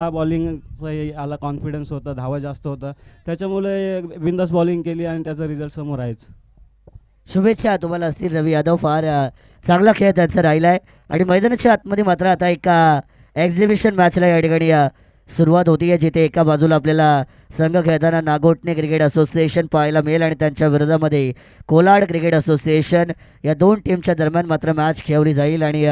बॉलिंगचा आला कॉन्फिडन्स होता, धावा जास्त होता, त्याच्यामुळे बिंदास बॉलिंग केली आणि त्याचा रिझल्ट समोर आहेच. शुभेच्छा तुम्हाला असतील रवी यादव. फार चांगला खेळ त्यांचा राहिला आहे आणि मैदानाच्या आतमध्ये मात्र आता एका एक्झिबिशन मॅचला या ठिकाणी सुरुवात होती आहे, जिथे एका बाजूला आपल्याला संघ खेळताना नागोठणे क्रिकेट असोसिएशन पाहायला मिळेल आणि त्यांच्या विरोधामध्ये कोलाड क्रिकेट असोसिएशन. या दोन टीमच्या दरम्यान मात्र मॅच खेळवली जाईल आणि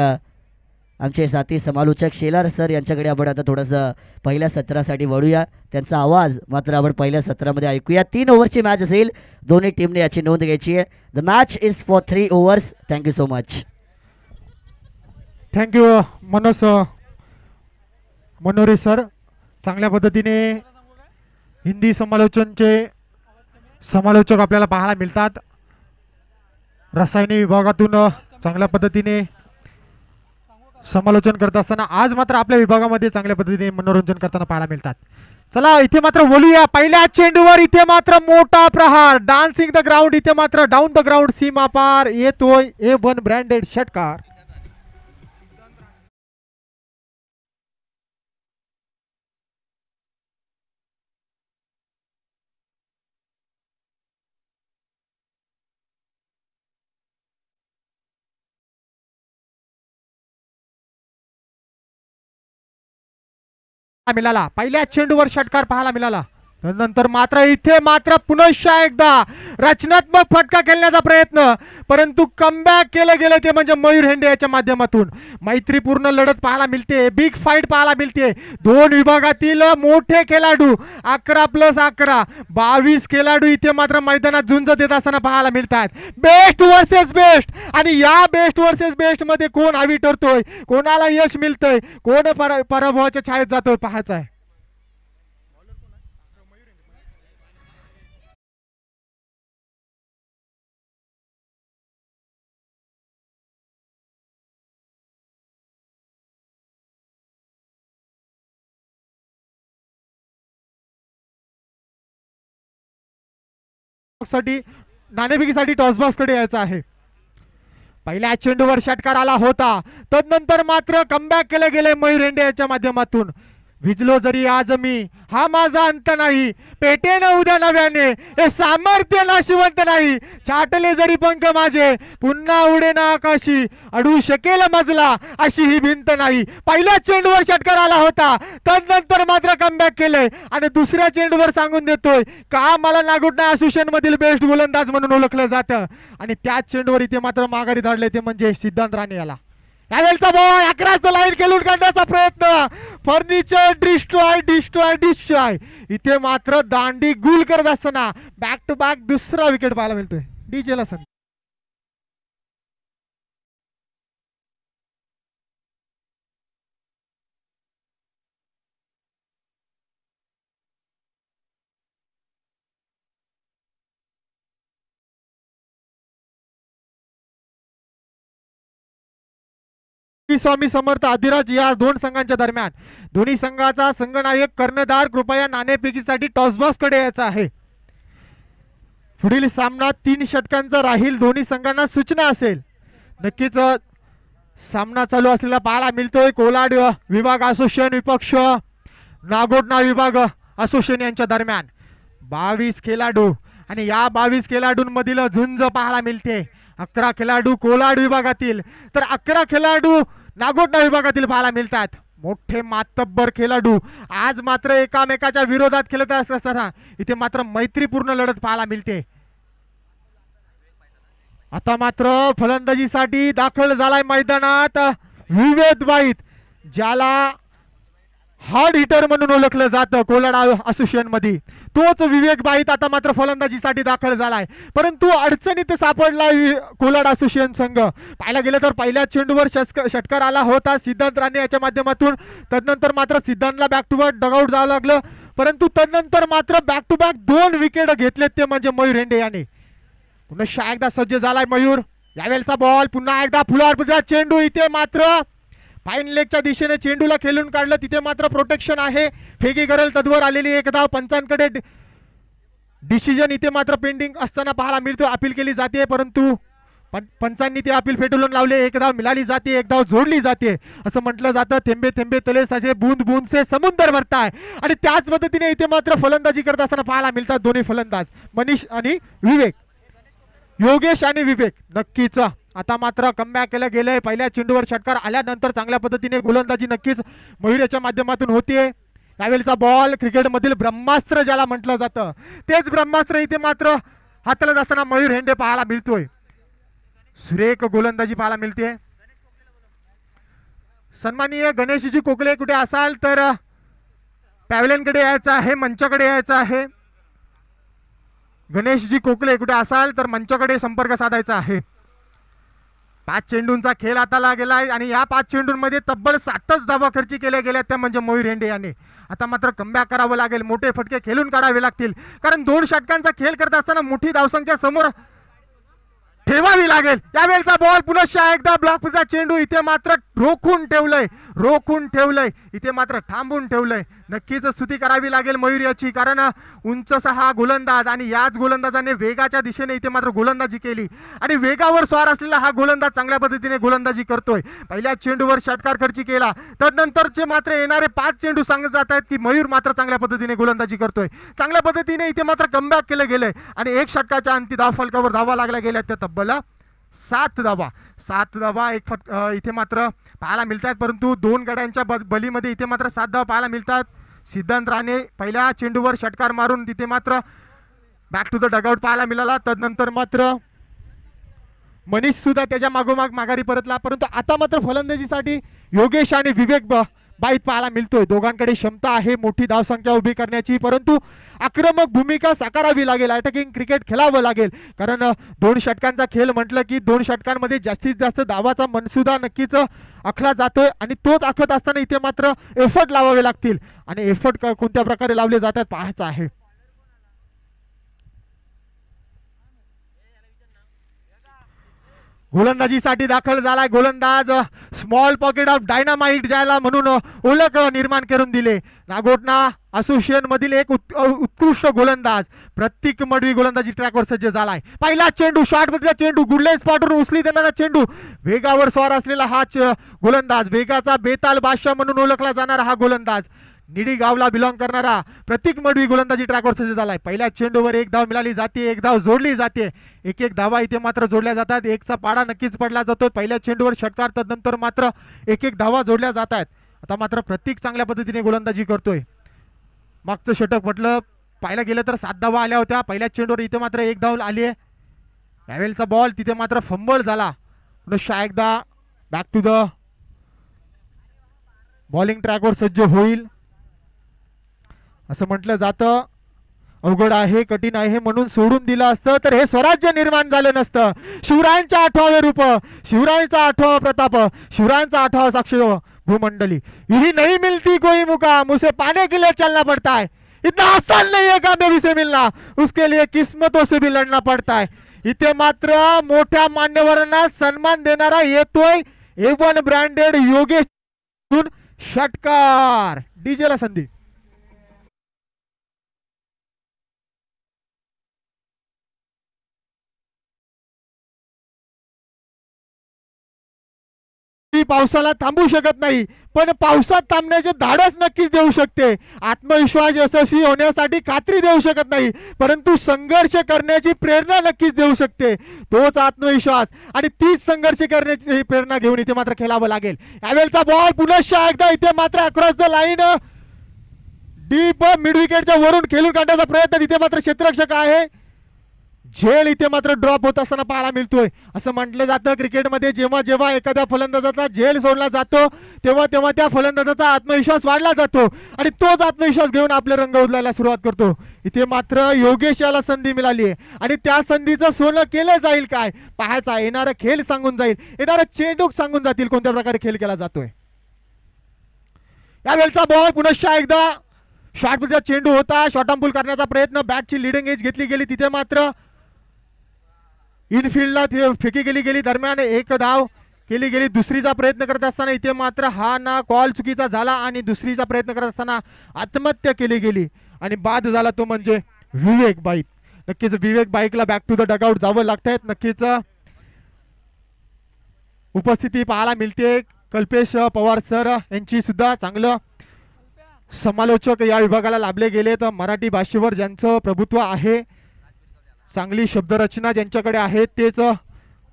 आमचे साथी समालोचक शेलार सर यांच्याकडे आपण आता थोडंसं पहिल्या सत्रासाठी वळूया. त्यांचा आवाज मात्र आपण पहिल्या सत्रामध्ये ऐकूया. 3 ओव्हरची मॅच असेल, दोन्ही टीमने याची नोंद घ्यायची आहे. The match is for 3 overs. Thank you so much. Thank you मनोरे सर. चांगल्या पद्धतीने हिंदी समालोचक आपल्याला पाहायला मिळतात. रसायने विभागातून चांगल्या पद्धतीने समालोचन करत असताना आज मात्र आपल्या विभागामध्ये चांगल्या पद्धतीने मनोरंजन करताना पाहायला मिळतात. चला इथे मात्र बोलूया. पहिल्या चेंडूवर इथे मात्र मोठा प्रहार, डान्सिंग द ग्राउंड. इथे मात्र डाऊन द ग्राउंड सीमा पार येतोय A1 ब्रँडेड षटकार. मिळाला, पहिल्या चेंडूवर षटकार पाहायला मिळाला. नंतर मात्र इथे मात्र पुनश्च एकदा रचनात्मक फटका खेळण्याचा प्रयत्न, परंतु कमबॅक केलं गेलं ते म्हणजे मयूर हेंडे याच्या माध्यमातून. मैत्रीपूर्ण लढत पाहायला मिळते, बिग फाईट पाहायला मिळते. दोन विभागातील मोठे खेळाडू 11+11 22 खेळाडू इथे मात्र मैदानात झुंज देत असताना पाहायला मिळतात. बेस्ट वर्सेस बेस्ट, आणि या बेस्ट वर्सेस बेस्ट मध्ये कोण हवी ठरतोय, कोणाला यश मिळतंय, कोण पराभवाच्या छायेत जातोय पाहायचं आहे. साठी नाणेफेकीसाठी टॉस बॉक्स कडे यायचं आहे. पहिल्या चेंडूवर षटकार आला होता, तदनंतर मात्र कमबॅक केले गेले मयूर हेंडे याच्या माध्यमातून. भिजलो जरी आज मी, हा माझा अंत नाही, पेटे न उद्या नव्याने, हे सामर्थ्य नाशिवंत नाही. छाटले जरी पंख माझे, पुन्हा उडे ना आकाशी, अडू शकेल मजला अशी ही भिंत नाही. पहिल्या चेंडूवर षटकार आला होता, तदनंतर मात्र कमबॅक केलंय आणि दुसऱ्या चेंडूवर सांगून देतोय का मला नागोठणे असोसिएशन मधील बेस्ट गोलंदाज म्हणून ओळखलं जातं. आणि त्याच चेंडूवर इथे मात्र माघारी धाडले ते म्हणजे सिद्धांत राणे याला. यावेळचा बॉल 11 लाईन खेळून काढण्याचा प्रयत्न, फर्निचर डिस्ट्रॉय. इथे मात्र दांडी गुल करत असताना बॅक टू बॅक दुसरा विकेट पाहायला मिळतोय. डीजेला संधी. स्वामी समर्थ अधिराज या दोन संघांच्या दरम्यान, दोन्ही संघाचा संघनायक कर्णधार कृपया नाणेफेकीसाठी टॉस बॉक्स कडे यायचा आहे. पुढील सामना 3 षटकांचा राहील. दोन्ही संघांना सूचना असेल. नक्कीच सामना चालू असलेला पाहायला मिळतोय. कोलाड विभाग असोसिएशन विपक्ष नागोठणा विभाग असोसिएशन यांच्या दरम्यान 22 खेळाडू आणि या 22 खेळाडूंमधील झुंज पाहायला मिळते. 11 खेळाडू कोलाड विभागातील तर 11 खेळाडू नागोठणा विभागातील पाहायला मिळतात. मोठे मातब्बर खेळाडू आज मात्र एकामेकाच्या विरोधात खेळत असताना इथे मात्र मैत्रीपूर्ण लढत पाहायला मिळते. आता मात्र फलंदाजीसाठी दाखल झालाय मैदानात विवेक बाईत, ज्याला हार्ड हिटर म्हणून ओळखलं जातं कोलाड असोसिएशन मध्ये. तोच विवेक बाईत आता मात्र फलंदाजीसाठी दाखल झालाय, परंतु अडचणीत सापडलाय कोलाड असोसिएशन संघ. पाहायला गेलं तर पहिल्या चेंडूवर षटकार आला होता सिद्धांत राणे याच्या माध्यमातून. तदनंतर मात्र सिद्धांतला बॅक टू बॅक डगआउट जावं लागलं, परंतु तदनंतर मात्र बॅक टू बॅक 2 विकेट घेतलेत ते म्हणजे मयूर हेंडे याने. पुन्हा एकदा सज्ज झालाय मयूर. यावेळचा बॉल पुन्हा एकदा फुलावर चेंडू, इथे मात्र फाईन लेगच्या दिशेने चेंडूला खेळून काढलं. तिथे मात्र प्रोटेक्शन आहे. फेकी करल तद्वर आलेली 1 धाव. पंचांकडे डिसिजन इथे मात्र पेंडिंग असताना पाहायला मिळतो. अपील केली जाते, परंतु पंचांनी ते अपील फेटाळून लावले. एक धाव मिळाली जाते, एक धाव जोडली जाते. असं म्हटलं जातं थेंबे थेंबे तले साचे, बूंद बूंद से समुद्र भरताय. आणि त्याच पद्धतीने इथे मात्र फलंदाजी करत असताना पाहायला मिळतात दोन्ही फलंदाज मनीष आणि विवेक, योगेश आणि विवेक. नक्कीच आता मात्र कमबॅक केलं गेलंय. पहिल्या चेंडूवर षटकार आल्यानंतर चांगल्या पद्धतीने गोलंदाजी नक्कीच मयूर याच्या माध्यमातून होतीये. यावेळेचा बॉल क्रिकेटमधील ब्रह्मास्त्र ज्याला म्हटलं जातं तेच ब्रह्मास्त्र इथे मात्र हाताळत असताना मयूर हेंडे पाहायला मिळतोय. सुरेख गोलंदाजी पाहायला मिळते. सन्माननीय गणेशजी कोकले कुठे असाल तर पॅव्हलियनकडे यायचं आहे, मंचाकडे यायचं आहे. गणेशजी कोकले कुठे असाल तर मंचाकडे संपर्क साधायचा आहे. 5 चेंडूंचा खेळ हाताला गेलाय आणि या 5 चेंडूंमध्ये तब्बल 7च धावा खर्ची केल्या गेल्या त्या म्हणजे मयूर हेंडे यांनी. आता मात्र कमबॅक करावं लागेल, मोठे फटके खेळून काढावे लागतील, कारण 2 षटकांचा खेळ करत असताना मोठी धावसंख्या समोर ठेवावी लागेल. यावेळेचा बॉल पुन्हा एकदा ब्लॉकचा चेंडू इथे मात्र रोखून ठेवलंय इथे मात्र थांबून ठेवलंय. नक्कीच स्तुती करावी लागेल मयूर याची, कारण उंचसा हा गोलंदाज आणि याच गोलंदाजाने वेगाच्या दिशेने इथे मात्र गोलंदाजी केली आणि वेगावर स्वार असलेला हा गोलंदाज चांगल्या पद्धतीने गोलंदाजी करतोय. पहिल्या चेंडूवर षटकार खर्ची केला, तदनंतरचे मात्र येणारे 5 चेंडू सांगत जात आहेत की मयूर मात्र चांगल्या पद्धतीने गोलंदाजी करतोय. चांगल्या पद्धतीने इथे मात्र कमबॅक केलं गेलंय आणि 1 षटकाच्या अंती धावफलकावर धावा लागल्या गेल्या त्या तब्बल 7 धावा इथे मात्र पाहायला मिळतात. परंतु 2 गड्यांच्या बलीमध्ये इथे मात्र 7 धावा पाहायला मिळतात. सिद्धांत राणे पहिल्या चेंडूवर षटकार मारून तिथे मात्र बॅक टू द डगआउट पाहायला मिळाला. तदनंतर मात्र मनीष सुद्धा त्याच्या मागोमाग माघारी परतला. परंतु आता मात्र फलंदाजीसाठी योगेश आणि विवेक बाईत पाहायला मिळतोय. दोघांकडे क्षमता आहे मोठी धावसंख्या उभी करण्याची, परंतु आक्रमक भूमिका साकारावी लागेल, अटॅकिंग क्रिकेट खेळावं लागेल. कारण 2 षटकांचा खेळ म्हटलं की 2 षटकांमध्ये जास्तीत जास्त धावाचा मनसुदा नक्कीच आखला जातोय आणि तोच आखत असताना इथे मात्र एफर्ट लावावे लागतील आणि एफर्ट कोणत्या प्रकारे लावले जातात पाहायचं आहे. गोलंदाजीसाठी दाखल झालाय गोलंदाज. स्मॉल पॉकेट ऑफ डायनामाइट ज्याला म्हणून ओळख निर्माण करून दिले. नागोटना असोसिएशन मधील एक उत्कृष्ट गोलंदाज प्रत्येक मडवी गोलंदाजी ट्रॅकवर सज्ज झालाय. पहिला चेंडू शॉर्ट मधला चेंडू गुडले स्पॉटवर उचली देणारा चेंडू, वेगावर स्वार असलेला हा गोलंदाज, वेगाचा बेताल बादशाह म्हणून ओळखला जाणारा हा गोलंदाज, निडी गावला बिलॉंग करणारा प्रत्येक मडवी गोलंदाजी ट्रॅकवर सज्ज झालाय. पहिल्या चेंडूवर 1 धाव मिळाली जाते, 1 धाव जोडली जाते. 1 धावा इथे मात्र जोडल्या जातात. 1चा पाडा नक्कीच पडला जातो. पहिल्या चेंडूवर षटकार, तदनंतर मात्र 1 धावा जोडल्या जात आहेत. आता मात्र प्रत्येक चांगल्या पद्धतीने गोलंदाजी करतोय. मागचं षटक म्हटलं पाहायला गेलं तर 7 धावा आल्या होत्या. पहिल्या चेंडूवर इथे मात्र 1 धाव आली आहे. यावेळेचा बॉल तिथे मात्र फंबल झाला. पुन्हा एकदा बॅक टू द बॉलिंग ट्रॅकवर सज्ज होईल असं म्हटलं जातं. अवघड आहे, कठीण आहे म्हणून सोडून दिलं असतं तर हे स्वराज्य निर्माण झालं नसतं. शिवरायांच्या 8वे रूप, शिवरायांचा 8वा प्रताप, शिवरायांचा 8वा साक्ष भूमंडली. यही नहीं मिलती कोई मुकाम, उसे पाने के लिए चलना पड़ता है. इतना आसान नहीं है कामयाबी से मिलना, उसके लिए किस्मतों से भी लढना पड़ता है. इथे मात्र मोठ्या मान्यवरांना सन्मान देणारा येतोय A1 ब्रँडेड योगेश. षटकार, डीजेला संधी. पावसाला थांबू शकत नाही, पण पावसात थांबण्याचे धाडस नक्कीच देऊ शकते. आत्मविश्वास यशस्वी होण्यासाठी खात्री देऊ शकत नाही, परंतु संघर्ष करण्याची प्रेरणा नक्कीच देऊ शकते. तोच आत्मविश्वास आणि तीच संघर्ष करण्याची प्रेरणा घेऊन इथे मात्र खेळावं लागेल. यावेळेचा बॉल पुन्हा एकदा इथे मात्र across the line deep mid विकेटच्या वरून खेळून काढण्याचा प्रयत्न. इथे मात्र क्षेत्ररक्षक आहे. झेल इथे मात्र ड्रॉप होत असताना पाहायला मिळतोय. असं म्हटलं जातं क्रिकेटमध्ये जेव्हा जेव्हा एखाद्या फलंदाजाचा झेल सोडला जातो तेव्हा तेव्हा त्या फलंदाजाचा आत्मविश्वास वाढला जातो आणि तोच आत्मविश्वास घेऊन आपले रंग उधळायला सुरुवात करतो. इथे मात्र योगेश याला संधी मिळाली आहे आणि त्या संधीचं सोनं केलं जाईल काय पाहायचा. येणारा खेळ सांगून जाईल, येणारा चेंडू सांगून जातील कोणत्या प्रकारे खेळ केला जातोय. यावेळचा बॉल पुन्हा एकदा शॉर्टचा चेंडू होता. शॉर्ट पुल करण्याचा प्रयत्न, बॅटची लिडिंग एज घेतली गेली. तिथे मात्र इनफिल्डला फेकी गेली दरम्यान 1 धाव केली गेली. दुसरीचा प्रयत्न करत असताना इथे मात्र हा ना कॉल चुकीचा झाला आणि दुसरीचा प्रयत्न करत असताना आत्महत्या केली गेली आणि बाद झाला तो म्हणजे विवेक बाईक. नक्कीच विवेक बाईकला बॅक टू द डगआउट जावं लागतंय. नक्कीच उपस्थिती पाहायला मिळते. कल्पेश पवार सर यांची सुद्धा चांगलं समालोचक या विभागाला लाभले गेले. तर मराठी भाषेवर ज्यांचं प्रभुत्व आहे, चांगली शब्दरचना ज्यांच्याकडे आहे, तेच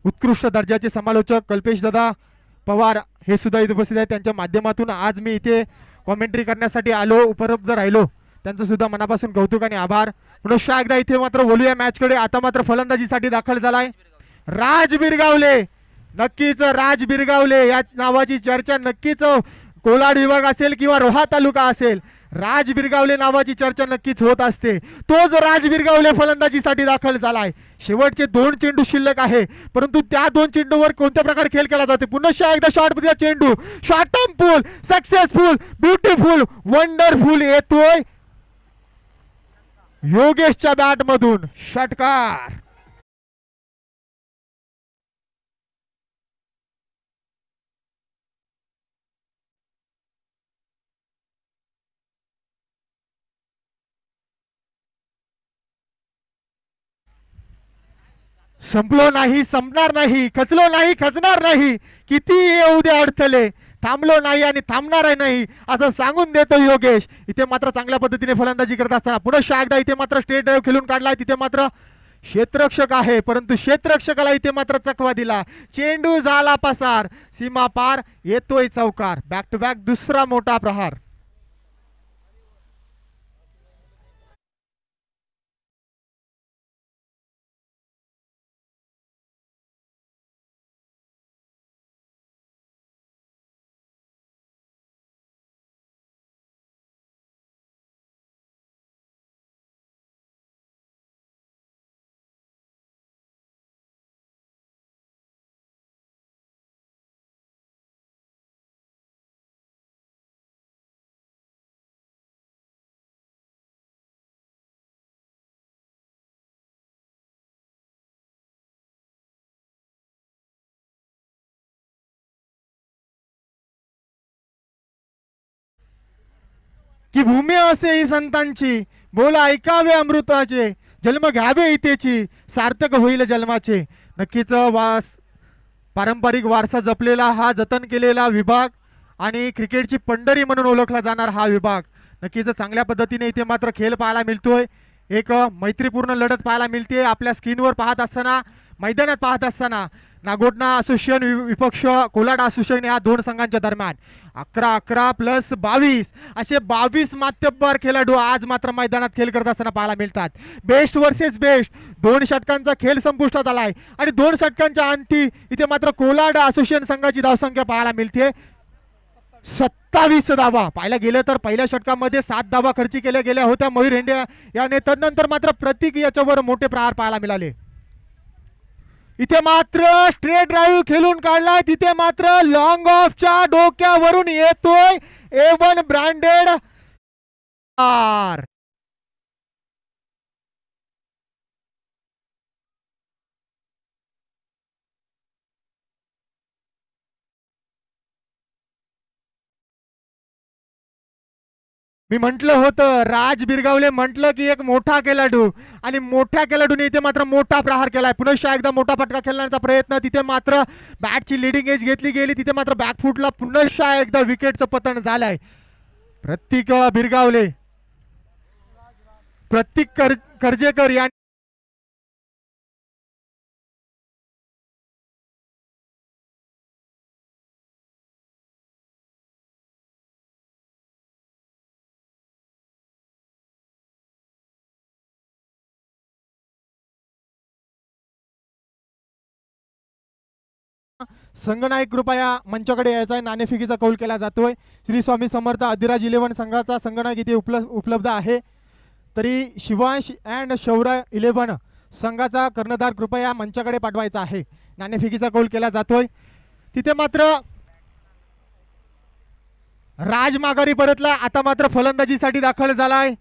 उत्कृष्ट दर्जाचे समालोचक कल्पेश दादा पवार हे सुद्धा इथे उपस्थित आहेत. त्यांच्या माध्यमातून आज मी इथे कॉमेंट्री करण्यासाठी आलो, उपलब्ध राहिलो, त्यांचं सुद्धा मनापासून कौतुक आणि आभार. पुन्हा एकदा इथे मात्र बोलूया मॅचकडे. आता मात्र फलंदाजीसाठी दाखल झालाय राज बिरगावले. नक्कीच राज बिरगावले या नावाची चर्चा नक्कीच कोलाड विभाग असेल किंवा रोहा तालुका असेल, राज बिरगावले नावाची चर्चा नक्कीच होत असते. तोच राज बिरगावले फलंदाजीसाठी दाखल झालाय. शेवटचे 2 चेंडू शिल्लक आहे, परंतु त्या 2 चेंडूवर कोणत्या प्रकारे खेळ केला जातो. पुन्हा एकदा शॉट मध्ये चेंडू, शॉर्ट टर्म पूल, सक्सेसफुल, ब्युटिफुल, वंडरफुल येतोय योगेशच्या बॅट मधून षटकार. संपलो नाही, संपणार नाही, खचलो नाही, खचणार नाही, किती येऊ दे अडथळे, थांबलो नाही आणि थांबणार नाही असं सांगून देतो योगेश. इथे मात्र चांगल्या पद्धतीने फलंदाजी करत असताना पुन्हा एकदा इथे मात्र स्ट्रेट ड्राईव्ह खेळून काढलाय. तिथे मात्र क्षेत्ररक्षक आहे, परंतु क्षेत्ररक्षकाला इथे मात्र चकवा दिला. चेंडू झाला पसार, सीमा पार, येतोय चौकार. बॅक टू बॅक दुसरा मोठा प्रहार. की भूमी असे ही संतांची, बोल ऐकावे अमृताचे, जन्म घ्यावे इतेची, सार्थक होईल जन्माचे. नक्कीच पारंपरिक वारसा जपलेला हा, जतन केलेला विभाग आणि क्रिकेटची पंढरी म्हणून ओळखला जाणार हा विभाग. नक्कीच चांगल्या पद्धतीने इथे मात्र खेळ पाहायला मिळतोय. एक मैत्रीपूर्ण लढत पाहायला मिळते. आपल्या स्क्रीनवर पाहत असताना, मैदानात पाहत असताना नागोठणा असोसिएशन विपक्ष कोलाड असोसिएशन या 2 संघांच्या दरम्यान 11-11 प्लस 22 असे 22 मात्यब्बर खेळाडू आज मात्र मैदानात खेळ करत असताना पाहायला मिळतात. बेस्ट वर्सेस बेस्ट 2 षटकांचा खेळ संपुष्टात आलाय आणि 2 षटकांच्या अंती इथे मात्र कोलाड असोसिएशन संघाची धावसंख्या पाहायला मिळते 27 धावा. पाहायला गेलं तर पहिल्या षटकामध्ये 7 धावा खर्ची केल्या गेल्या होत्या मयूर हेंडे याने. तदनंतर मात्र प्रतीक याच्यावर मोठे प्रहार पाहायला मिळाले. इथे मात्र स्ट्रेट ड्राईव्ह खेळून काढलाय. तिथे मात्र लॉंग ऑफच्या डोक्यावरून येतोय A1 ब्रँडेड आर. मी म्हटलं होतं राज बिरगावले म्हटलं की एक मोठा खेळाडू आणि मोठ्या खेळाडूने इथे मात्र मोठा प्रहार केलाय. पुन्हा एकदा मोठा फटका खेळण्याचा प्रयत्न. तिथे मात्र बॅटची लिडिंग एज घेतली गेली. तिथे मात्र बॅकफुटला पुन्हा एकदा विकेटचं पतन झालंय. प्रतीक बिरगावले, प्रतीक करजेकर या संघनायक कृपया मंचाकडे यायचा आहे. नाणेफेकीचा कौल केला जातोय. श्री स्वामी समर्थ अधिराज 11 संघाचा संघनायक इथे उपलब्ध आहे. तरी शिवांश अँड शौर्य 11 संघाचा कर्णधार कृपया मंचाकडे पाठवायचा आहे. नाणेफेकीचा कौल केला जातोय. तिथे मात्र राज माघारी परतला. आता मात्र फलंदाजीसाठी दाखल झालाय.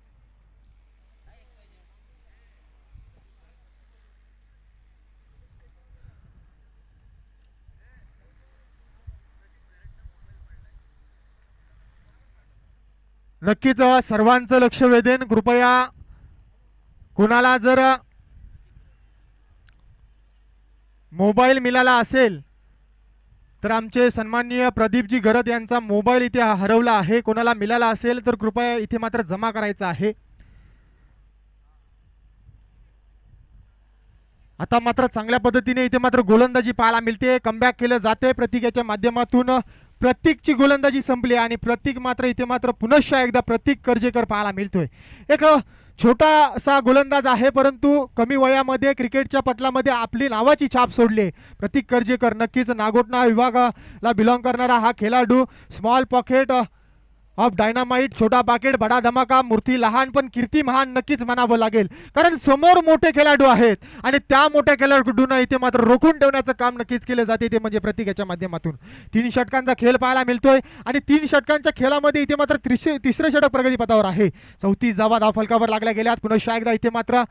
नक्कीच सर्वांचं लक्ष वेधेन. कृपया कुणाला जर मोबाईल मिळाला असेल तर आमचे सन्माननीय प्रदीपजी गरद यांचा मोबाईल इथे हरवला आहे, कोणाला मिळाला असेल तर कृपया इथे मात्र जमा करायचा आहे. आता मात्र चांगल्या पद्धतीने इथे मात्र गोलंदाजी पाहायला मिळते, कमबॅक केलं जाते प्रतीकाच्या माध्यमातून. प्रतीकची गोलंदाजी संपली आणि प्रतीक मात्र इथे मात्र पुनश्च एकदा प्रतीक कर्जेकर पाहायला मिळतोय. एक छोटासा गोलंदाज आहे, परंतु कमी वयामध्ये क्रिकेटच्या पटलामध्ये आपली नावाची छाप सोडली. प्रतीक कर्जेकर नक्कीच नागोठणा विभागाला बिलॉंग करणारा हा खेळाडू. स्मॉल पॉकेट ऑफ डायनामाइट, छोटा पाकिट बडा धमाका, मूर्ती लहान पण कीर्ती महान नक्कीच म्हणावं लागेल, कारण समोर मोठे खेळाडू आहेत आणि त्या मोठ्या खेळाडूंना इथे मात्र रोखून ठेवण्याचं काम नक्कीच केलं जाते, ते म्हणजे प्रतीकाच्या माध्यमातून. 3 षटकांचा खेळ पाहायला मिळतोय आणि 3 षटकांच्या खेळामध्ये इथे मात्र तिसरे षटक प्रगतीपथावर आहे. 34 धावा धावफलकावर लागल्या गेल्यात. पुन्हा एकदा इथे मात्र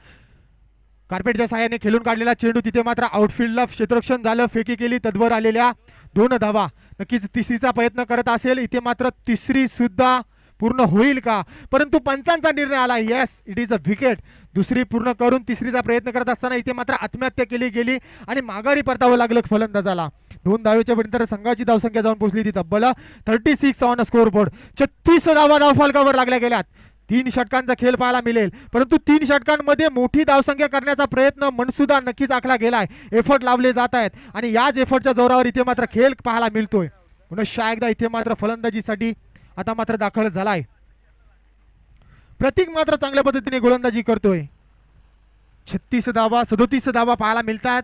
कार्पेटच्या सहाय्याने खेळून काढलेला चेंडू तिथे मात्र आउटफील्डला क्षेत्ररक्षण झालं, फेकी केली, तद्वर आलेल्या 2 धावा. नक्कीच तिसरीचा प्रयत्न करत असेल, इथे मात्र तिसरी सुद्धा पूर्ण होईल का, परंतु पंचांचा निर्णय आला, yes it is a wicket. दुसरी पूर्ण करून तिसरीचा प्रयत्न करत असताना इथे मात्र आत्महत्या केली गेली आणि माघारी परतावं लागलं फलंदाजाला. 2 धावेच्या नंतर संघाची धावसंख्या जाऊन पोहोचली ती तब्बल 36 ऑन स्कोर बोर्ड. 36 धावा धावफलकावर लागल्या गेल्यात. 3 षटकांचा खेळ पाहायला मिळेल, परंतु 3 षटकांमध्ये मोठी धावसंख्या करण्याचा प्रयत्न मनसुद्धा नक्कीच आखला गेलाय. एफर्ट लावले जात आहेत आणि याच एफर्टच्या जोरावर इथे मात्र खेळ पाहायला मिळतोय. पुन्हा एकदा इथे मात्र फलंदाजीसाठी आता मात्र दाखल झालाय. प्रतीक मात्र चांगल्या पद्धतीने गोलंदाजी करतोय. 36 धावा 37 धावा पाहायला मिळतात.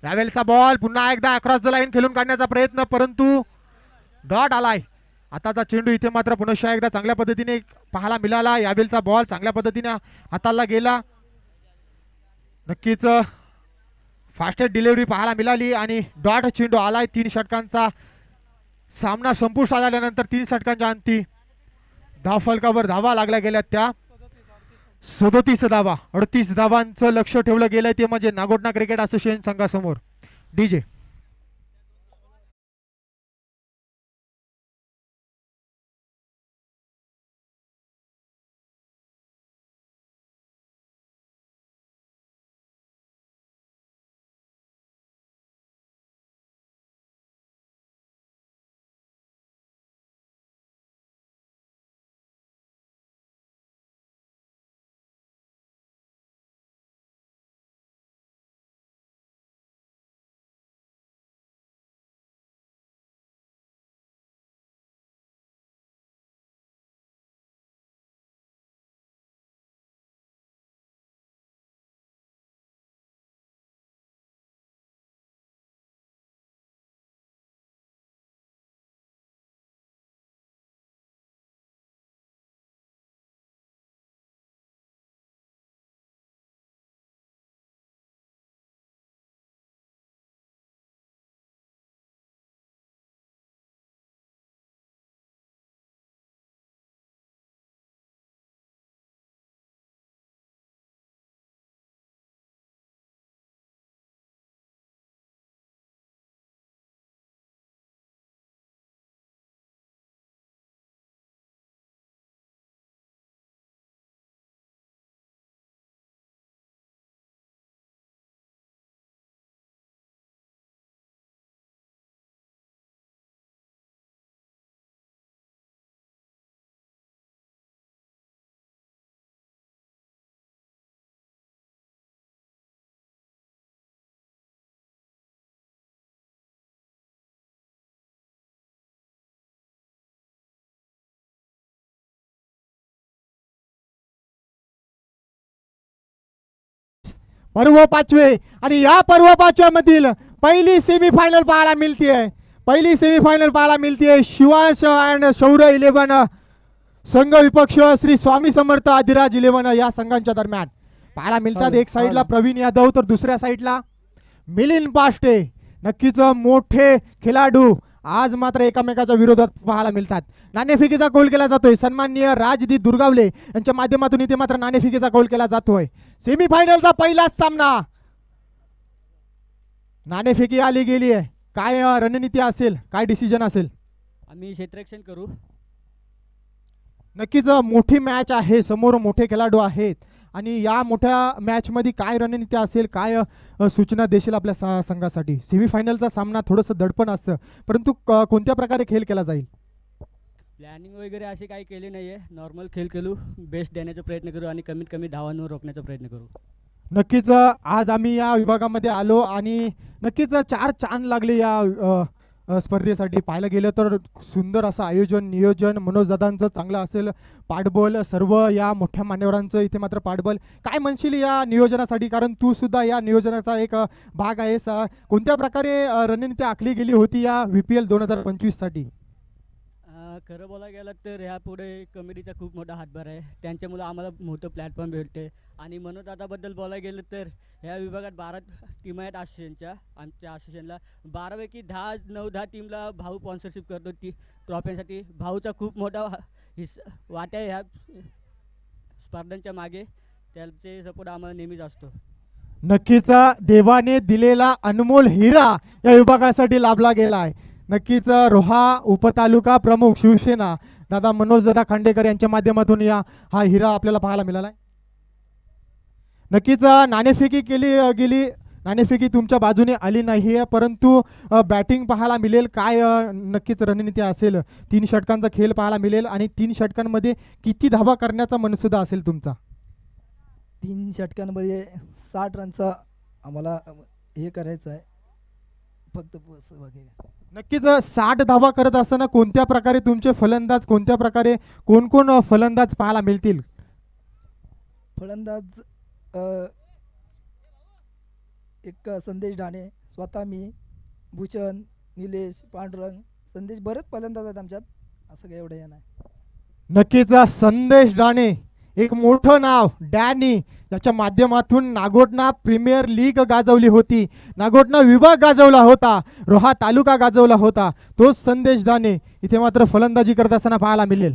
यावेळेचा बॉल पुन्हा एकदा अक्रॉस द लाईन खेळून काढण्याचा प्रयत्न, परंतु डॉट आलाय. आताचा चेंडू इथे मात्र पुन्हा एकदा चांगल्या पद्धतीने पाहायला मिळाला. यावेळेचा बॉल चांगल्या पद्धतीने हाताला गेला. नक्कीच फास्टेस्ट डिलिव्हरी पाहायला मिळाली आणि डॉट चेंडू आलाय. 3 षटकांचा सामना संपुष्टात आल्यानंतर 3 षटकांच्या अंती धावफलकावर धावा लागल्या गेल्या त्या 37 धावा. 38 धावांचं लक्ष ठेवलं गेलंय, ते म्हणजे नागोठणा क्रिकेट असोसिएशन संघासमोर. डीजे पर्व 5वे आणि या पर्व 5व्या मधील पहिली सेमीफायनल पाहायला मिळतीये. पहिली सेमीफायनल पाहायला मिळतीये. शिवांश अँड शौर्य 11 संघ विपक्ष श्री स्वामी समर्थ अधिराज 11 या संघांच्या दरम्यान पाहायला मिळतात. एक साईडला प्रवीण यादव तर दुसऱ्या साईडला मिलिंद पाष्टे. नक्कीच मोठे खेळाडू आज मात्र एकमेकाच्या विरोधात पाहायला मिळतात. नाणेफेकीचा कौल केला जातोय. सन्माननीय राजदीप दुर्गावले यांच्या माध्यमातून इथे मात्र नाणेफेकीचा कौल केला जातोय. सेमीफायनलचा पहिलाच सामना. नाणेफेकी आली गेली आहे. काय रणनीती असेल, काय डिसिजन असेल? आम्ही क्षेत्ररक्षण करू. नक्कीच मोठी मॅच आहे. समोर मोठे खेळाडू आहेत आणि या मोठ्या मॅचमध्ये काय रणनीती असेल, काय सूचना देशील आपल्या संघासाठी? सेमीफायनलचा सामना थोडंसं दडपण असतं, परंतु कोणत्या प्रकारे खेळ केला जाईल? प्लॅनिंग वगैरे असे काही केले नाही आहे, नॉर्मल खेळ खेळू, बेस्ट देण्याचा प्रयत्न करू आणि कमीत कमी धावांवर रोखण्याचा प्रयत्न करू. नक्कीच आज आम्ही या विभागामध्ये आलो आणि नक्कीच 4 चांद लागले या स्पर्धेसाठी. पाहायला गेलं तर सुंदर असं आयोजन, नियोजन मनोजदादांचं चांगलं असेल, पाठबळ सर्व या मोठ्या मान्यवरांचं इथे मात्र पाठबळ. काय म्हणशील या नियोजनासाठी, कारण तू सुद्धा या नियोजनाचा एक भाग आहेस. कोणत्या प्रकारे रणनीती आखली गेली होती या VPL 2025 साठी? खरं बोलायला गेलं तर ह्यापुढे कमिटीचा खूप मोठा हातभार आहे, त्यांच्यामुळं आम्हाला मोठं प्लॅटफॉर्म भेटते. आणि मनोजदादाबद्दल बोलायला गेलं तर ह्या विभागात 12 टीम आहेत असोसिएशनच्या. आमच्या असोसिएशनला 12 पैकी 9-10 टीमला भाऊ स्पॉन्सरशिप करतो ती ट्रॉफ्यांसाठी. भाऊचा खूप मोठा वाटा आहे ह्या स्पर्धांच्या मागे, त्याचे सपोर्ट आम्हाला नेहमीच असतो. नक्कीच देवाने दिलेला अनमोल हिरा या विभागासाठी लाभला गेला आहे. नक्कीच रोहा उपतालुका प्रमुख शिवसेना दादा मनोजदादा खांडेकर यांच्या माध्यमातून हा हिरा आपल्याला पाहायला मिळाला आहे. नक्कीच नाणेफेकी केली गेली, नाणेफेकी तुमच्या बाजूने आली नाही आहे, परंतु बॅटिंग पाहायला मिळेल. काय नक्कीच रणनीती असेल, 3 षटकांचा खेळ पाहायला मिळेल आणि 3 षटकांमध्ये किती धावा करण्याचा मनसुदा असेल तुमचा? 3 षटकांमध्ये 60 रनचा आम्हाला हे करायचं आहे फक्त वगैरे. नक्कीच 60 धावा करत असताना कोणत्या प्रकारे तुमचे फलंदाज, कोणत्या प्रकारे कोण फलंदाज पाहायला मिळतील? फलंदाज एक संदेश ढाणे, स्वतः मी, भूषण, निलेश, पांडुरंग, संदेश, बरेच फलंदाज आहेत आमच्यात, असं काही एवढं हे नाही. नक्कीच संदेश डाणे एक मोठं नाव, डॅनी, याच्या माध्यमातून नागोठणा प्रीमियर लीग गाजवली होती, नागोठणा विभाग गाजवला होता, रोहा तालुका गाजवला होता. तोच संदेश दाणे इथे मात्र फलंदाजी करत असताना पाहायला मिळेल.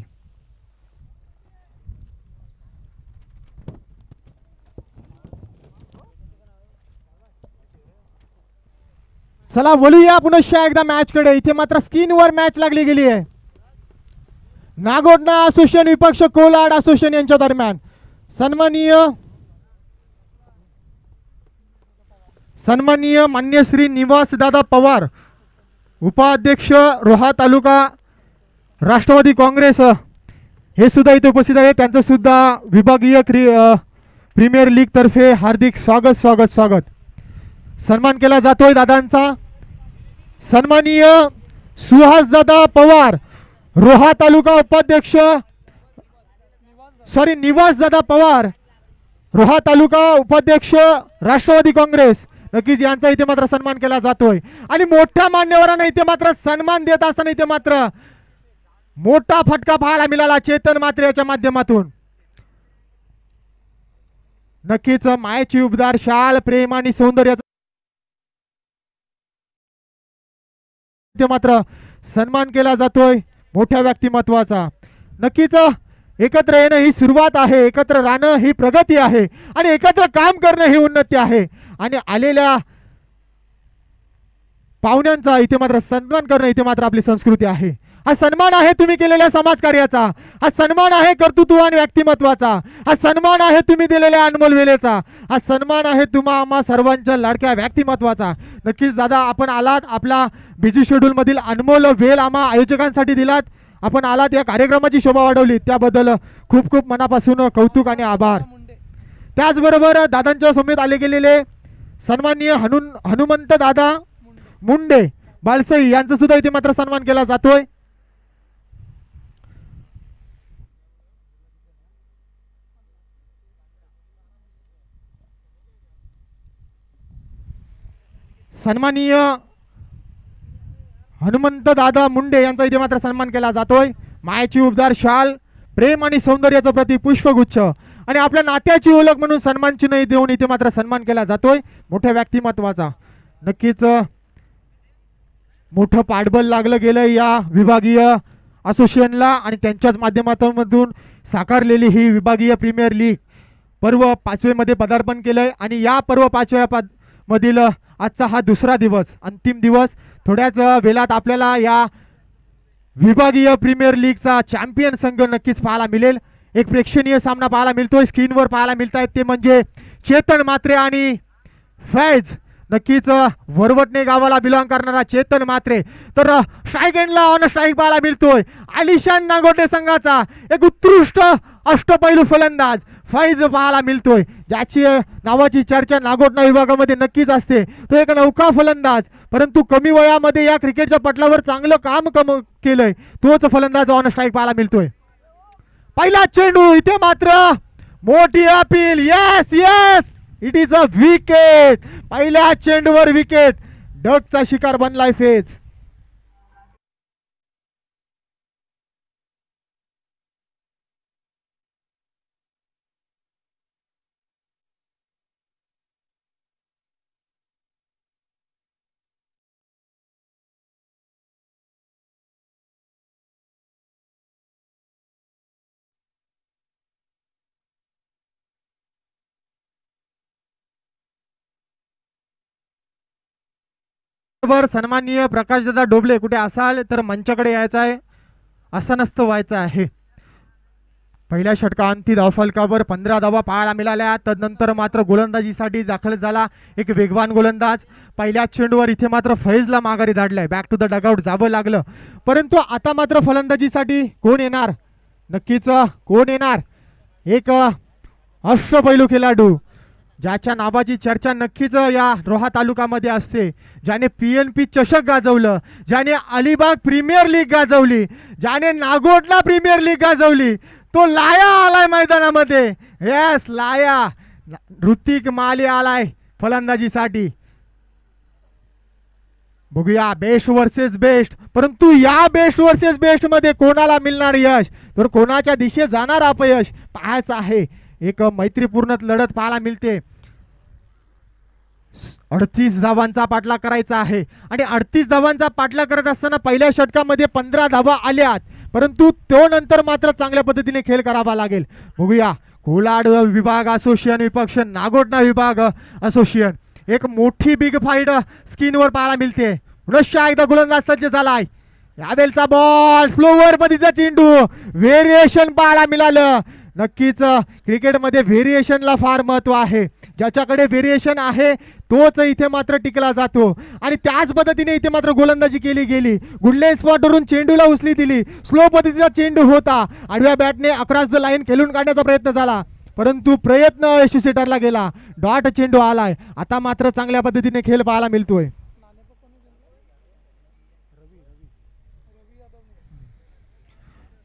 चला वळूया पुन्हा एकदा मॅच कडे. इथे मात्र स्क्रीनवर मॅच लागली गेली आहे. नागोठणा असोसिएशन विपक्ष कोलाड असोसिएशन यांच्या दरम्यान. सन्माननीय मान्य श्री निवास दादा पवार, उपाध्यक्ष रोहा तालुका राष्ट्रवादी काँग्रेस, हे सुद्धा इथे उपस्थित आहे. त्यांचं सुद्धा विभागीय प्रीमियर लीग तर्फे हार्दिक स्वागत स्वागत स्वागत. सन्मान केला जातोय दादांचा. सन्माननीय सुहास दादा पवार, रोहा तालुका उपाध्यक्ष, निवास दादा पवार, रोहा तालुका उपाध्यक्ष राष्ट्रवादी काँग्रेस, नक्कीच यांचा इथे मात्र सन्मान केला जातोय. आणि मोठ्या मान्यवरांना इथे मात्र सन्मान देत असताना इथे मात्र मोठा फटका पाहायला मिळाला चेतन मात्रे याच्या माध्यमातून. नक्कीच मायेची उबदार शाल, प्रेम आणि सौंदर्याचा इथे मात्र सन्मान केला जातोय मोठ्या व्यक्तिमत्वाचा. नक्कीच एकत्र येणं ही सुरुवात आहे, एकत्र राहणं ही प्रगती आहे आणि एकत्र काम करणं ही उन्नती आहे. आणि आलेल्या पाहुण्यांचा इथे मात्र सन्मान करणं इथे मात्र आपली संस्कृती आहे. हा सन्मान आहे तुम्ही केलेल्या समाजकार्याचा, हा सन्मान आहे कर्तृत्ववान व्यक्तिमत्वाचा, हा सन्मान आहे तुम्ही दिलेल्या अनमोल वेळेचा, हा सन्मान आहे तुम्हा आम्हा सर्वांच्या लाडक्या व्यक्तिमत्वाचा. नक्कीच दादा आपण आलात, आपला बिझी शेड्यूल मधील अनमोल वेळ आम्हा आयोजकांसाठी दिलात, आपण आलात, या कार्यक्रमाची शोभा वाढवली, त्याबद्दल खूप खूप मनापासून कौतुक आणि आभार. त्याचबरोबर दादांच्या समेत आले गेलेले सन्माननीय हनुमंत दादा मुंडे बाळसई यांचा सुद्धा इथे मात्र सन्मान केला जातोय. सन्माननीय हनुमंत दादा मुंडे यांचा इथे मात्र सन्मान केला जातोय. मायेची उबदार शाल, प्रेम आणि सौंदर्याचं प्रति पुष्पगुच्छ आणि आपल्या नात्याची ओळख म्हणून सन्मान चिन्ह देऊन इथे मात्र सन्मान केला जातोय मोठ्या व्यक्तिमत्वाचा. नक्कीच मोठं पाठबळ लागलं गेलं या विभागीय असोसिएशनला आणि त्यांच्याच माध्यमातून साकारलेली ही विभागीय प्रीमियर लीग पर्व 5वे मध्ये पदार्पण केलंय. आणि या पर्व 5व्या मधील आजचा हा दुसरा दिवस, अंतिम दिवस. थोड्याच वेळात आपल्याला या विभागीय प्रीमियर लीगचा चॅम्पियन संघ नक्कीच पाहायला मिळेल. एक प्रेक्षणीय सामना पाहायला मिळतोय, स्क्रीनवर पाहायला मिळत आहेत ते म्हणजे चेतन म्हात्रे आणि फैज. नक्कीच वरवटणे गावाला बिलॉंग करणारा चेतन म्हात्रे. तर स्ट्राईक एंडला ऑन स्ट्राईक पाहायला मिळतोय आलिशान नागोटे संघाचा एक उत्कृष्ट अष्टपैलू फलंदाज फैज पाहायला मिळतोय, ज्याची नावाची चर्चा नागोटणा विभागामध्ये नक्कीच असते. तो एक नौका फलंदाज, परंतु कमी वयामध्ये या क्रिकेटच्या पटलावर चांगलं काम केलंय, तोच फलंदाज ऑन स्ट्राईक पाहायला मिळतोय. पहिला चेंडू, इथे मात्र मोठी appeal. Yes yes, it is a wicket. पहिल्या चेंडूवर विकेट. डकचा शिकार बनलाय फेज. सन्माननीय प्रकाशदादा डोबले, कुठे असाल तर मंचाकडे यायचं आहे, असं नसतं व्हायचं आहे. पहिल्या षटकांती धावफलकावर 15 धावा पाहायला मिळाल्या. तदनंतर मात्र गोलंदाजीसाठी दाखल झाला एक वेगवान गोलंदाज. पहिल्या चेंडूवर इथे मात्र फैजला माघारी धाडलाय, बॅक टू द डगआउट जावं लागलं. परंतु आता मात्र फलंदाजीसाठी कोण येणार, नक्कीच कोण येणार, एक अष्टपैलू खेळाडू ज्याच्या नावाची चर्चा नक्कीच या रोहा तालुक्यामध्ये असते, ज्याने PNP चषक गाजवलं, ज्याने अलिबाग प्रीमियर लीग गाजवली, ज्याने नागोटला प्रीमियर लीग गाजवली, तो लाया आलाय मैदानामध्ये. येस, लाया ऋतिक माली आलाय फलंदाजीसाठी. बघूया बेस्ट वर्सेस बेस्ट, परंतु या बेस्ट वर्सेस बेस्ट मध्ये कोणाला मिळणार यश, तर कोणाच्या दिशेने जाणार अपयश पाहायचं आहे. एक मैत्रीपूर्ण लढत पाहायला मिळते. 38 धावांचा पाठलाग करायचा आहे आणि 38 धावांचा पाठलाग करत असताना पहिल्या षटकामध्ये 15 धावा आल्यात, परंतु तो नंतर मात्र चांगल्या पद्धतीने खेळ करावा लागेल. बघूया कोलाड विभाग असोसिएशन विपक्ष नागोटणा विभाग असोसिएशन, एक मोठी बिग फाईट स्क्रीनवर पाहायला मिळते. पुनश्च एकदा गोलंदाज सज्ज झालाय. यावेळचा बॉल स्लोवर पद्धतीचा चेंडू, व्हेरिएशन पाहायला मिळालं. नक्कीच क्रिकेटमध्ये व्हेरिएशनला फार महत्व आहे. ज्याच्याकडे व्हेरिएशन आहे तोच इथे मात्र टिकला जातो आणि त्याच पद्धतीने इथे मात्र गोलंदाजी केली गेली. गुडले स्पॉटवरून चेंडूला उचली दिली. स्लो पद्धतीचा चेंडू होता. आडव्या बॅटने अक्रॉस द लाईन खेळून काढण्याचा प्रयत्न झाला, परंतु प्रयत्न यशस्वी ठरला गेला. डॉट चेंडू आलाय. आता मात्र चांगल्या पद्धतीने खेळ पाहायला मिळतोय.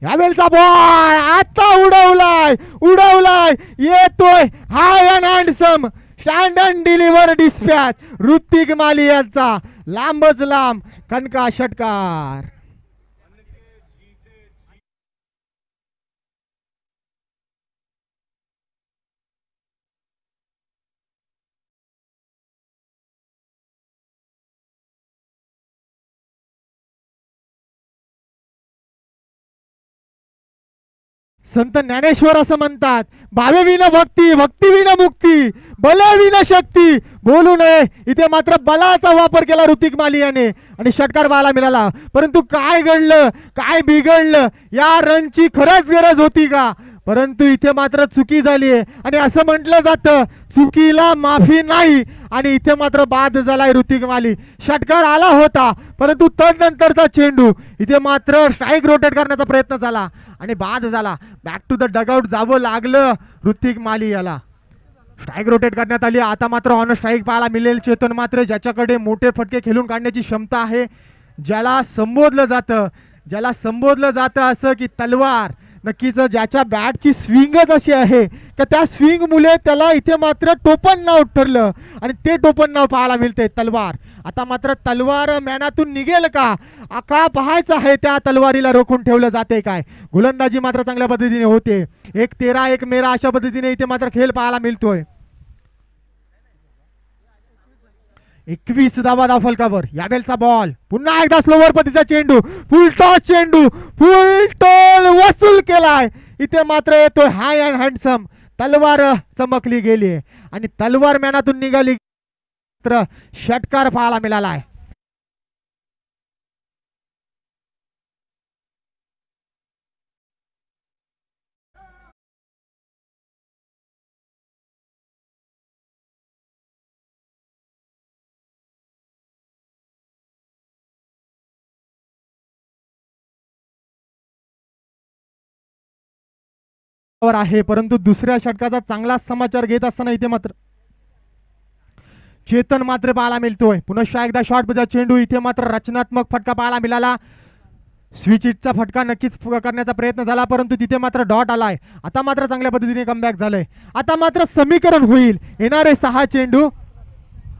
यावेळचा बॉल आता उडवलाय येतोय high and handsome stand and deliver dispatch. Hrithik Mali यांचा लांबच लांब कणका षटकार. संत ज्ञानेश्वर असं म्हणतात, भावे विना भक्ती, भक्ती विना मुक्ती, बले विना शक्ती. बोलू नये, इथे मात्र बलाचा वापर केला ऋतिक माली याने आणि षटकार पाहायला मिळाला. परंतु काय घडलं, काय बिघडलं, या रनची खरंच गरज होती का, परंतु इथे मात्र चुकी झाली आहे आणि असं म्हटलं जातं चुकीला माफी नाही आणि इथे मात्र बाद झालाय ऋतिक माली. षटकार आला होता, परंतु तदनंतरचा चेंडू इथे मात्र स्ट्राईक रोटेट करण्याचा प्रयत्न झाला आणि बाद झाला. बॅक टू द डगआउट जावं लागलं ऋतिक माली याला. स्ट्राईक रोटेट करण्यात आली. आता मात्र ऑन स्ट्राईक पाहायला मिळेल चेतन मात्र, ज्याच्याकडे मोठे फटके खेळून काढण्याची क्षमता आहे, ज्याला संबोधलं जातं असं की तलवार. नक्कीच ज्याच्या बॅटची स्विंगच अशी आहे की त्या स्विंग मुले त्याला इथे मात्र टोपण नाव ठरलं आणि ते टोपण नाव पाहायला मिळते तलवार. आता मात्र तलवार मॅनातून निघेल का पाहायचं आहे. त्या तलवारीला रोखून ठेवलं जाते काय. गोलंदाजी मात्र चांगल्या पद्धतीने होते. 1-13 1 मेरा अशा पद्धतीने इथे मात्र खेळ पाहायला मिळतोय. 21 धावा धावफलकावर. यावेळचा बॉल पुन्हा एकदा स्लोवर पद्धतीचा चेंडू, फुल टॉस चेंडू, फुल टोल वसूल केलाय. इथे मात्र येतोय हाय अँड हँडसम. तलवार चमकली गेली आणि तलवार मॅनातून निघाली, तर षटकार पाहायला मिळालाय. आहे, परंतु दुसऱ्या षटकाचा चांगला समाचार घेत असताना इथे मात्र चेतन मात्र पाहायला मिळतोय. पुन्हा एकदा शॉट बजा चेंडू, इथे मात्र रचनात्मक फटका पाहायला मिळाला. स्विच हिटचा फटका नक्कीच करण्याचा प्रयत्न झाला, परंतु तिथे मात्र डॉट आलाय. आता मात्र चांगल्या पद्धतीने कमबॅक झालंय. आता मात्र समीकरण होईल. येणारे 6 चेंडू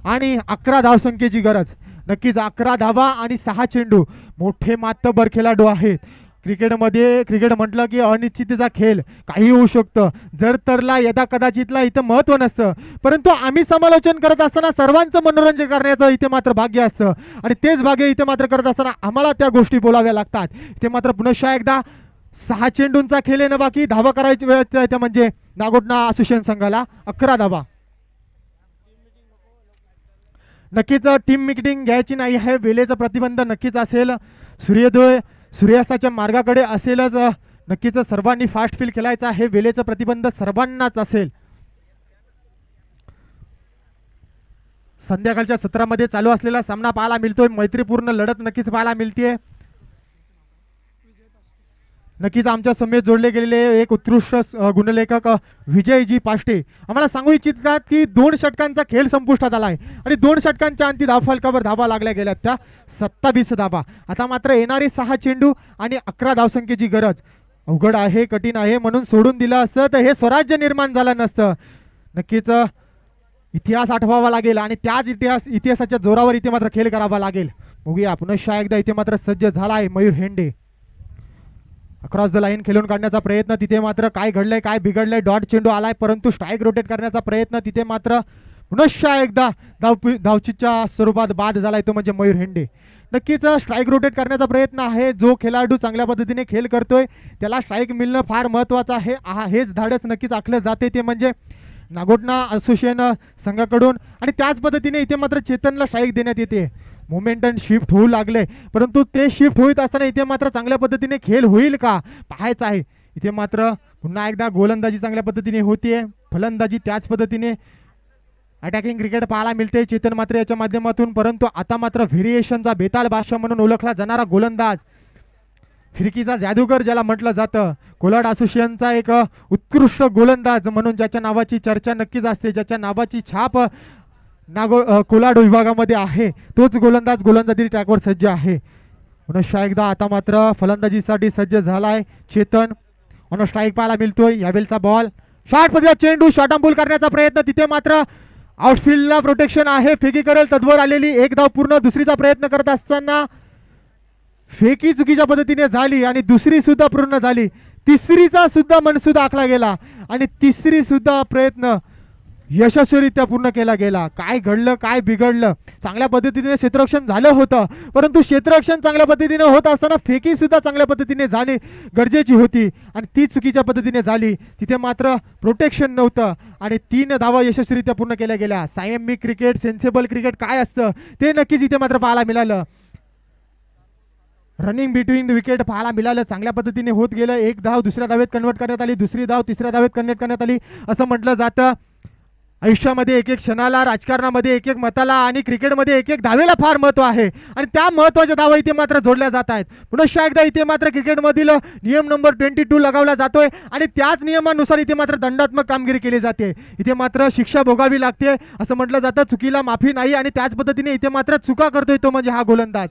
आणि 11 धावसंख्येची गरज. नक्कीच 11 धावा आणि 6 चेंडू. मोठे मातबर खेळाडू आहेत. क्रिकेट म्हटलं की अनिश्चिततेचा खेळ, काही होऊ शकतं. जर तरला यदा कदाचितला इथं महत्व नसतं, परंतु आम्ही समालोचन करत असताना सर्वांचं मनोरंजन करण्याचं इथे मात्र भाग्य असतं आणि तेच भाग्य इथे मात्र करत असताना आम्हाला त्या गोष्टी बोलाव्या लागतात. इथे मात्र पुन्हा एकदा 6 चेंडूंचा खेळ येणं बाकी. धावा करायची वेळ त्या म्हणजे नागोठणा असोसिएशन संघाला 11 धावा. नक्कीच टीम मिटिंग घ्यायची नाही आहे. वेळेचा प्रतिबंध नक्कीच असेल. सूर्यास्ताच्या मार्गाकडे असेलच. नक्कीच सर्वांनी फास्ट फील खेळायचा आहे. वेळेचा प्रतिबंध सर्वांनाच असेल. संध्याकाळच्या सत्रामध्ये चालू असलेला सामना पाहायला मिळतोय. मैत्रीपूर्ण लढत नक्कीच पाहायला मिळते. नक्कीच आमच्या समेत जोडले गेलेले एक उत्कृष्ट गुणलेखक विजयजी पाष्टे आम्हाला सांगू इच्छितात की 2 षटकांचा खेळ संपुष्टात आलाय आणि 2 षटकांच्या अंती धावफलकावर धावा लागल्या गेल्यात त्या 27 धावा. आता मात्र येणारे 6 चेंडू आणि 11 धावसंख्येची गरज. अवघड आहे, कठीण आहे, म्हणून सोडून दिलं असतं तर हे स्वराज्य निर्माण झालं नसतं. नक्कीच इतिहास आठवावा लागेल आणि त्याच इतिहासाच्या जोरावर इथे मात्र खेळ करावा लागेल. बघूया पुन्हा एकदा इथे मात्र सज्ज झाला आहे मयूर हेंडे. अक्रॉस द लाईन खेळून काढण्याचा प्रयत्न. तिथे मात्र काय घडलंय, काय बिघडलंय. डॉट चेंडू आलाय, परंतु स्ट्राईक रोटेट करण्याचा प्रयत्न. तिथे मात्र पुन्हा एकदा धावचीच्या स्वरूपात बाद झालाय तो म्हणजे मयूर हेंडे. नक्कीच स्ट्राईक रोटेट करण्याचा प्रयत्न आहे. जो खेळाडू चांगल्या पद्धतीने खेळ करतोय त्याला स्ट्राईक मिळणं फार महत्त्वाचं आहे. हेच धाडस नक्कीच आखलं जाते ते म्हणजे नागोठणा असोसिएशन संघाकडून आणि त्याच पद्धतीने इथे मात्र चेतनला स्ट्राईक देण्यात येते. मोमेंटम शिफ्ट होऊ लागले, परंतु ते शिफ्ट होत असताना इथे मात्र चांगल्या पद्धतीने खेळ होईल का पाहायचं आहे. इथे मात्र पुन्हा एकदा गोलंदाजी चांगल्या पद्धतीने होतीये, फलंदाजी त्याच पद्धतीने अटॅकिंग क्रिकेट पाहायला मिळते चेतन मात्र याच्या माध्यमातून. परंतु आता मात्र व्हेरिएशनचा बेताल बादशाह म्हणून ओळखला जाणारा गोलंदाज, फिरकीचा जादूगर ज्याला म्हटलं जातं, कोलाड असोसिएशनचा एक उत्कृष्ट गोलंदाज म्हणून ज्याच्या नावाची चर्चा नक्कीच असते, ज्याच्या नावाची छाप कोलाड विभागामध्ये आहे, तोच गोलंदाज गोलंदाजी ट्रॅकवर सज्ज आहे. पुन्हा एकदा आता मात्र फलंदाजीसाठी सज्ज झालाय चेतन. ऑन स्ट्राईक पाहायला मिळतोय. यावेळचा बॉल शॉर्ट मध्ये चेंडू शॉर्ट करण्याचा प्रयत्न. तिथे मात्र आउटफील्डला प्रोटेक्शन आहे. फेकी करेल तद्वर आलेली 1 धाव पूर्ण. दुसरीचा प्रयत्न करत असताना फेकी चुकीच्या पद्धतीने झाली आणि दुसरी सुद्धा पूर्ण झाली. तिसरीचा सुद्धा मनसुद्ध आखला गेला आणि तिसरी सुद्धा प्रयत्न यशस्वीरित्या पूर्ण केला गेला. काय घडलं, काय बिघडलं. चांगल्या पद्धतीने क्षेत्ररक्षण झालं होतं, परंतु क्षेत्ररक्षण चांगल्या पद्धतीने होत असताना फेकी सुद्धा चांगल्या पद्धतीने झाली गरजेची होती आणि ती चुकीच्या पद्धतीने झाली. तिथे मात्र प्रोटेक्शन नव्हतं आणि 3 धावा यशस्वीरित्या पूर्ण केल्या गेल्या. संयमी क्रिकेट, सेन्सेबल क्रिकेट काय असतं ते नक्कीच इथे मात्र पाहायला मिळालं. रनिंग बिटवीन द विकेट पाहायला मिळालं. चांगल्या पद्धतीने होत गेलं. 1 धाव दुसऱ्या धावेत कन्वर्ट करण्यात आली, दुसरी धाव तिसऱ्या धावेत कन्वर्ट करण्यात आली. असं म्हटलं जातं आयुष्यामध्ये एक क्षणाला, राजकारणामध्ये एक मताला आणि क्रिकेटमध्ये एक धावेला फार महत्त्व आहे आणि त्या महत्त्वाच्या धावा इथे मात्र जोडल्या जात आहेत. पुन्हा एकदा इथे मात्र क्रिकेटमधील नियम नंबर 22 लगावला जातोय आणि त्याच नियमानुसार इथे मात्र दंडात्मक कामगिरी केली जाते. इथे मात्र शिक्षा भोगावी लागते. असं म्हटलं जातं चुकीला माफी नाही आणि त्याच पद्धतीने इथे मात्र चुका करतोय तो म्हणजे हा गोलंदाज.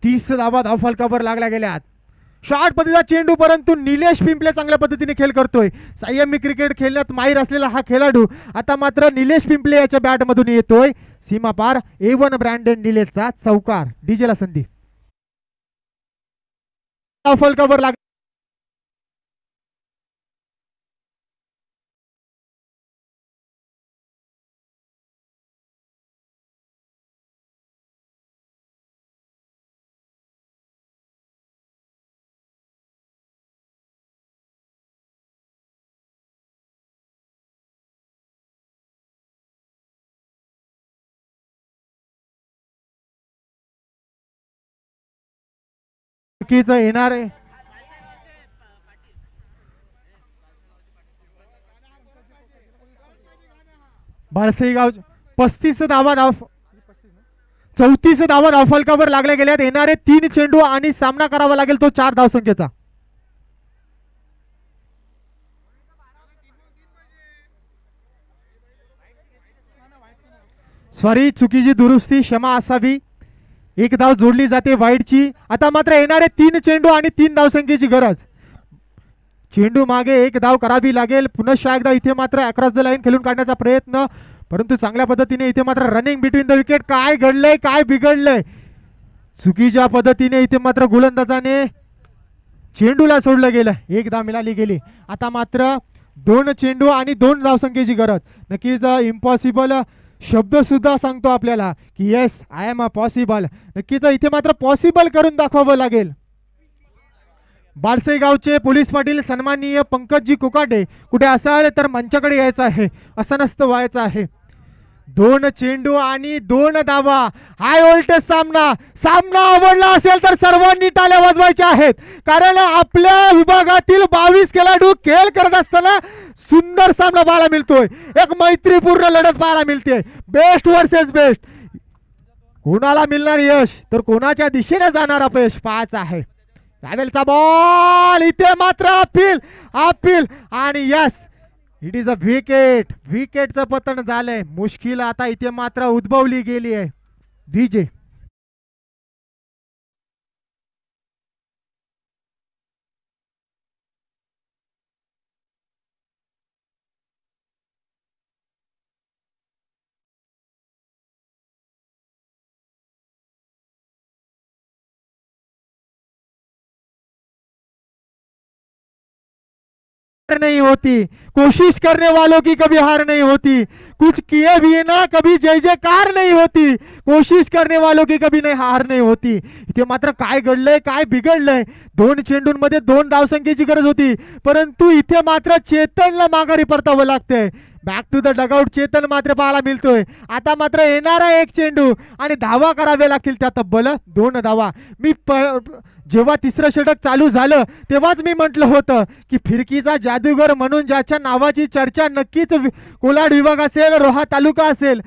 30 धावा धावफलकावर लागल्या गेल्यात. शॉर्ट पद्धतीचा चेंडू, परंतु निलेश पिंपले चांगल्या पद्धतीने खेळ करतोय. संयमी क्रिकेट खेळण्यात माहीर असलेला हा खेळाडू आता मात्र निलेश पिंपले याच्या बॅटमधून येतोय. सीमा पार A1 ब्रँडेड निलेशचा चौकार. डीजेला संधी. फलकावर लाग येणार आहे. बाळसई गाव 35 धावा 34 धावा धावफलकावर लागल्या गेल्यात. येणारे 3 चेंडू आणि सामना करावा लागेल तो 4 धावसंख्येचा. सॉरी, चुकीची दुरुस्ती, क्षमा असावी. एक धाव जोडली जाते वाईडची. आता मात्र येणारे 3 चेंडू आणि 3 धावसंख्येची गरज. चेंडू मागे 1 धाव करावी लागेल. पुनश्च एकदा इथे मात्र अक्रॉस द लाईन खेळून काढण्याचा प्रयत्न, परंतु चांगल्या पद्धतीने इथे मात्र रनिंग बिटवीन द विकेट. काय घडलंय, काय बिघडलंय? चुकीच्या पद्धतीने इथे मात्र गोलंदाजाने चेंडूला सोडलं गेलं. 1 धाव मिळाली गेली. आता मात्र 2 चेंडू आणि 2 धावसंख्येची गरज. नक्कीच इम्पॉसिबल शब्द सुद्धा सांगतो आपल्याला की yes I am a possible. नक्कीच इथे मात्र पॉसिबल करून दाखवावं लागेल. बाळसे गावचे पोलीस पाटील सन्माननीय पंकजजी कोकाटे कुठे असाल तर मंचाकडे यायचं आहे, असं नसतं व्हायचं आहे. 2 चेंडू आणि 2 धावा. हाय व्होल्टेज सामना आवडला असेल तर सर्वांनी टाळ्या वाजवायच्या आहेत, कारण आपल्या विभागातील 22 खेळाडू खेळ करत असताना सुंदर सामना पाहायला मिळतोय. एक मैत्रीपूर्ण लढत पाहायला मिळते. Best versus best. कोणाला मिळणार यश तर कोणाच्या दिशेने जाणार अपयश पाहायचं आहे. त्यावेळचा बॉल इथे मात्र अपील आणि yes it is a wicket. विकेटचं पतन झालंय. मुश्किल आता इथे मात्र उद्भवली गेली आहे. डीजे नहीं होती, कोशिश करने वालों की कभी हार नहीं होती. कुछ किए भी ना कभी जय जयकार नहीं होती. कोशिश करने वालों की कभी नहीं हार नहीं होती. इथे मात्र काय घडलंय, काय बिघडलंय? 2 चेंडूंमध्ये 2 धावसंख्येची गरज होती, परंतु इथे मात्र चेतनला माघारी परतावं लागतंय. Back to the dugout Chetan मात्र पाहायला मिळतोय. आता मात्र येणारा 1 चेंडू आणि धावा करावे लागतील. त्या तब्बल 2 धावा. मी जेव्हा 3रं षटक चालू झालं तेव्हाच मी म्हटलं होतं की फिरकीचा जादूगर म्हणून ज्याच्या नावाची चर्चा नक्कीच कोलाड विभाग असेल, रोहा तालुका असेल,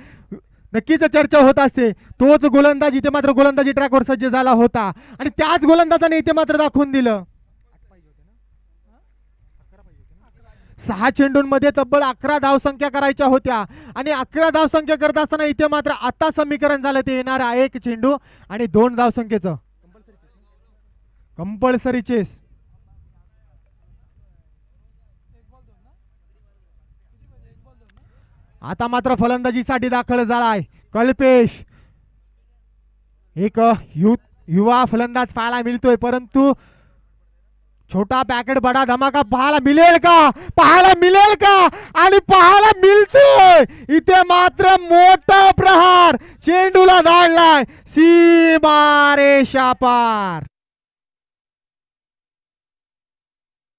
नक्कीच चर्चा होत असते. तोच गोलंदाज इथे मात्र गोलंदाजी ट्रॅकवर सज्ज झाला होता आणि त्याच गोलंदाजाने इथे मात्र दाखवून दिलं. 6 चेंडूंमध्ये तब्बल 11 धावसंख्या करायच्या होत्या आणि 11 धावसंख्या करत असताना इथे मात्र आता समीकरण झालं ते येणारा 1 चेंडू आणि 2 धावसंख्येचं कंपल्सरी चेस. आता मात्र फलंदाजीसाठी दाखल झालाय कल्पेश. एक युवा फलंदाज पाहायला मिळतोय, परंतु छोटा पॅकेट बडा धमाका पाहायला मिळेल का आणि पाहायला मिळतोय. इथे मात्र मोठा प्रहार चेंडूला धाडलाय सीमारेषा पार.